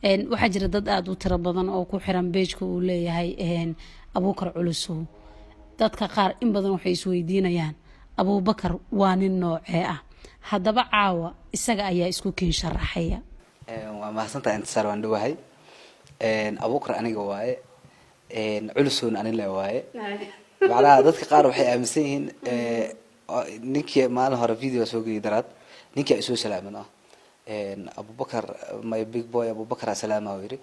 waxaa jira dad aad u tiro badan oo ku xiran beejka uu leeyahay abuukar culusow dadka qaar in badan waxay isweydiinayaan abuubakar waa nin noocee ah haddaba caawa isaga ayaa isku kiin sharaxaya waa mahadsantahay intisaar waan dhawahay abuukar aniga waaye culusowna ani le waaye macnaha dadka qaar waxay aaminsan yihiin ninkii maalin hore video soo geliyay daraad ninkii ay soo salaamin abubakar my big boy abubakar salaama wiri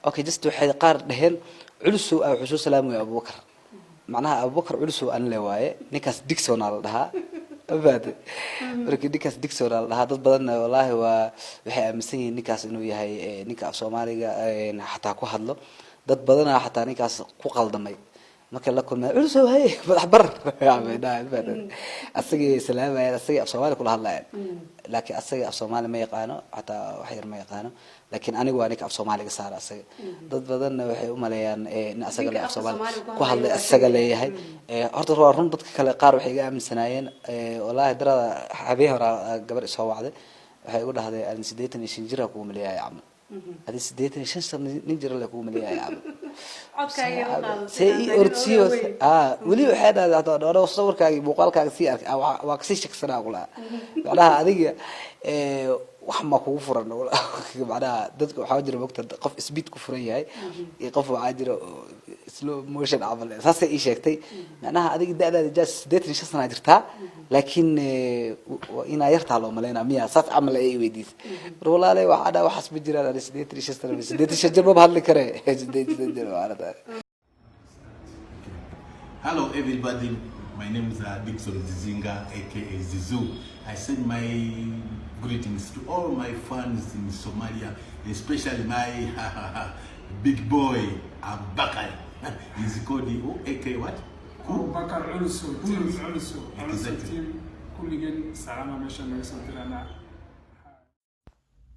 okay just waxay qaar dhaheen culusow wuxuu soo salaamay abubakar macnaha abubakar culusow ani le waaye ninkaas Dickson la dhahaa abaade markii ninkaas Dickson la dhahaa dad badan wallahi waa waxay aaminsan yihiin ninkaas inuu yahay ninka af Soomaaliga xataa ku hadlo dad badan xataa ninkaas ku qaldamay marka la kulmay culusow hay madax bar asagii salaamay asagii af Soomaali kula hadlayeen laakiin asagii af Soomaali ma yaqaano xataa wax yar ma yaqaano laakiin anigu waa ninka af Soomaaliga saar asaga dad badan waxay u maleeyaan in asaga la af Soomaali ku hadlay asaga leeyahay horta waa run dadka kale qaar waxay iga aaminsanaayeen wallahi darada habeen hore gabar soo wacday waxay ugu dhahday aan 85 jir ku maleeyahay amal هذه سديتني شنو نجر لك ومليا عبد سي أورتيوس ولي واحد هذا أنا أصور كاي بقال كاي سير واكسيش كسرنا ولا بعدها هذه وحما كفرنا ولا بعدها دتك حاجر وقت قف إثبات كفرية هاي يقف عاجر سلو موشن عمل أساسا إيش يكتي معناها هذه ده جالس سديتني شنو نجرتها لكن إنا يرتاح لهم ملينا مية صات عمل أي ويديس رولا لي وعدا وحسب جيران أنا سديتني شنو سديتني شجر ما بهالك كره سديتني شجر وعدا. Hello everybody, my name is Dickson Zizinga aka Zizu. I send my greetings to all my fans in Somalia, especially my big boy Abakar. He's called the aka what? Abubakar Culusow, team Culusow. Team كل جن سلامة ماشى نقصد لنا.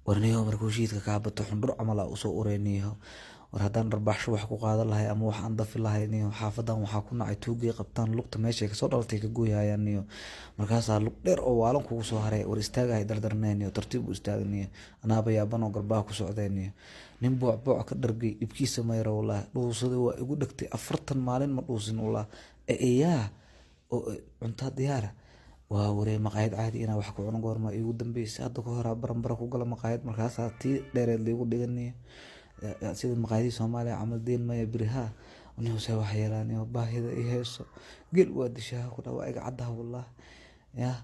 warniyo markuu shiidka ka bato xundur camal ah usoo ureyniyo war hadaan darbaxsho wax ku qaadan lahay ama wax aan dafi lahayniyo xaafadan waxa ku nacay tuugay qabtaan lugta meesha ka soo dhaltay ka gooyayaniyo markaas lug dheer oo waalan kugu soo haray war istaagahay dardarneeniyo tartiib u istaagniyo anaaba yaaban oo garbaha ku socdeeniyo nin booc ka dhargay ibkiisa mayro wallahi dhuusada waa igu dhagtay 40 maalin ma dhuusin wallahi eeyaa oo cunta diyaar ووري مقايد عادي أنا وحكو عن قرما يقدم بيس هذا كهرا برا كوكلا مقايد مركز تي دير اللي يقول دقني سيد المقايد سومالي عمل دين ما يبريها ونهو سوا حيراني وباهي ذا إيهيسو قل وادي شاه كنا وايق عدها والله يا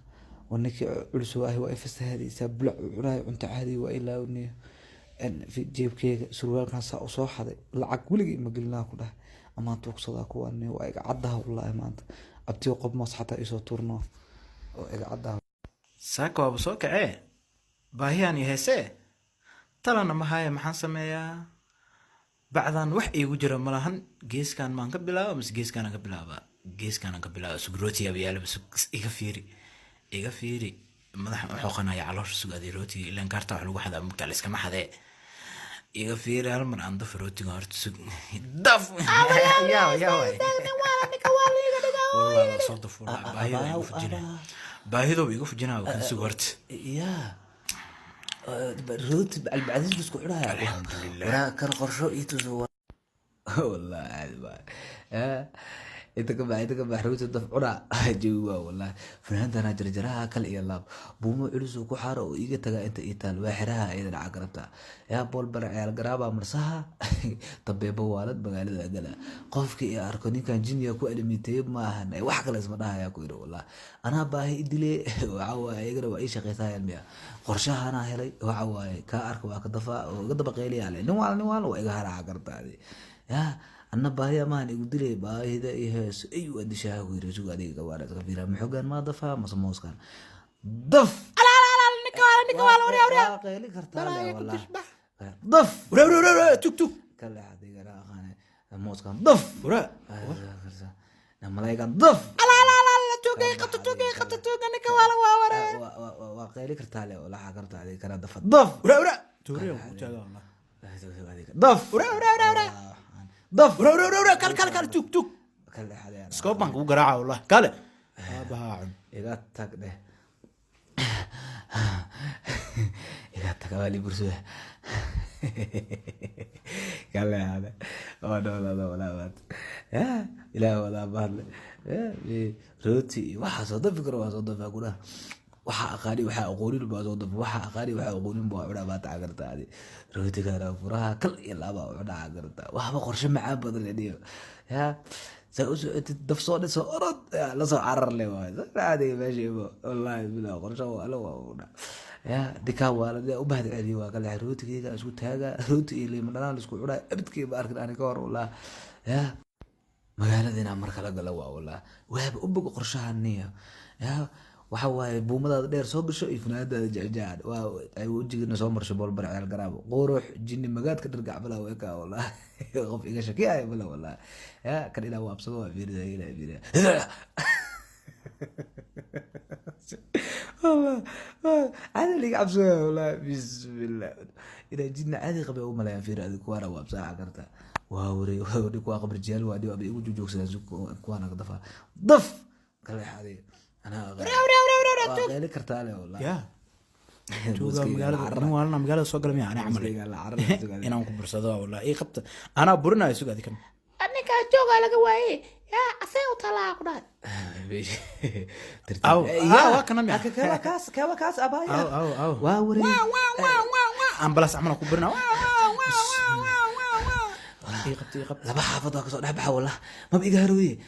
ونك علسوا هو إفس هذه سبلع عراي أنت عادي وإلا وني إن في جيب كي سروال كان صاح هذا العقولي ما قلنا كله أما توقصد أكو أني وايق عدها والله ما أنت أبتي وقب مص حتى إيسو تورنو saaka waaba soo kacee baahiyaan iyo heesee talana mahaya maxaan sameeyaa bacdan wax iigu jira malahan geeskan maan ka bilaaba mise geeskaan ka bilaaba sugrooti abiyaala iga fiiri madaxa xoqanaya caloosha sug adeerooti ilaan kaarta wax lagu xadaa mugta la iskama xadee iga fiiri hal mar aan daf rootiga horta sug daf والله صدف والله باهيدو بيقول فجنا وكان سوورت يا روت بعدين بس كلها الحمد لله ولا كان قرشو يتزور والله عاد انت كما روت الدفعنا جوا والله فنانتنا جرجرها كل يلاب بومو علسو ku xaro oo iga taga inta iitaal waaxiraha aydan caqrabta yaa bool baraceel garaaba marsaha tabeebo waalad magaalada gala qofkii ay arko ninkan jinniga ku alimitay ma ahan ay wax kale isma dhahay ku yiri wallah ana baahi idile waxa waay iga waa ay shaqeysayaan miya qorshahana helay waxa waay ka arko waa ka dafa oo ga daba qeyliyay nin waa iga hara caqrabtaadi ya أنا باهي ما نقدر باهي ده إيه أيوة دشاه ويرجع عليه كوارث كبيرة محوجان ما دفع مسموس كان ضف لا نكوال وريا قيلي كرتالي والله ضف ورا توك كلا هذه كرا خانة موس كان ضف ورا نملاي كان ضف لا توكي نكوال ورا وقيلي كرتالي ولا حكرت عليه كرا ضف ضف ورا توري والله ضف ورا ضف ورا كل توك كلا حاليا سكوب بانك وقراعة والله كلا باعن إذا تك ده إذا تك بالي برسوه قال لي هذا لا ولا بات يا إله ولا بات روتي waxa soo daf fikro waa soo daf gura waxa aqaani waxa aqoonin baa soo daf waxa aqaani waxa aqoonin baa wada baa taageertaadi rootiga ra furaha kal iyo laba wada taageerta waxba qorshe macaan badan leeyo ya daf soo dhiso orod la soo carar leh waa caadi meesha wallahi bila qorshe wala waa ya dika wala u baahda celiyo waa kala rootiga isku taaga rooti iyo liin dhanaan isku curaa abadkii ba arkin aan ka hor wallahi ya magaaladina marka la galo waa wallahi waaba u bog qorshahaniya ya waxa waaye buumadaada dheer soo gasho iyo funaanadaada jecjecad waa ay wajigina soo marsho boolbar ceel garaabo qurux jinni magaadka dhargac balaa way ka wallahi qof iga shakiya bala wallahi ya kan ilaa waabsado waa fiirida ilaa fiirida والله هذا اللي عبسه والله بسم الله إذا جينا عادي قبل أول ما لا ينفير هذه كوارا وابساعة كرتا وهوري كوا قبل الرجال وادي وابي يقول جوجوك سنزوك كوانا قضفها ضف قال لي هذه أنا غير كرتا له والله يا جوجا مقالة مقالة سوق لميا أنا عمل أنا أنكم برصدا والله إيه خبط أنا برنا يسوق هذيك أنا كجوجا لك واي يا أسيو طلع قراد أو يا كنا ميا كوا كاس أبايا أو واوري أمبلاس عملنا كبرنا يقبط لما حافظك صار نحبها والله ما بقى هروي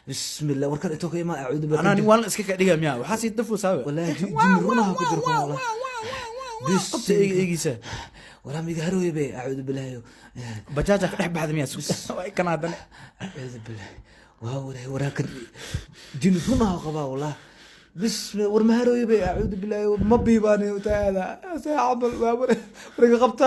بسم الله وركن توكي ما أعوذ بالله أنا نيوان اسكك ديجا ميا وحاسي دفو ساوي ولا جنرونا كجركم والله قبط إيجيسه ولا ما هروي بي أعوذ بالله بجاجك نحب هذا ميا سوس كان هذا أعوذ بالله وراكن جنرونا قبا والله بسم ورما هروي بي أعوذ بالله ما بيباني وتعالى ساعة ورقة قبطة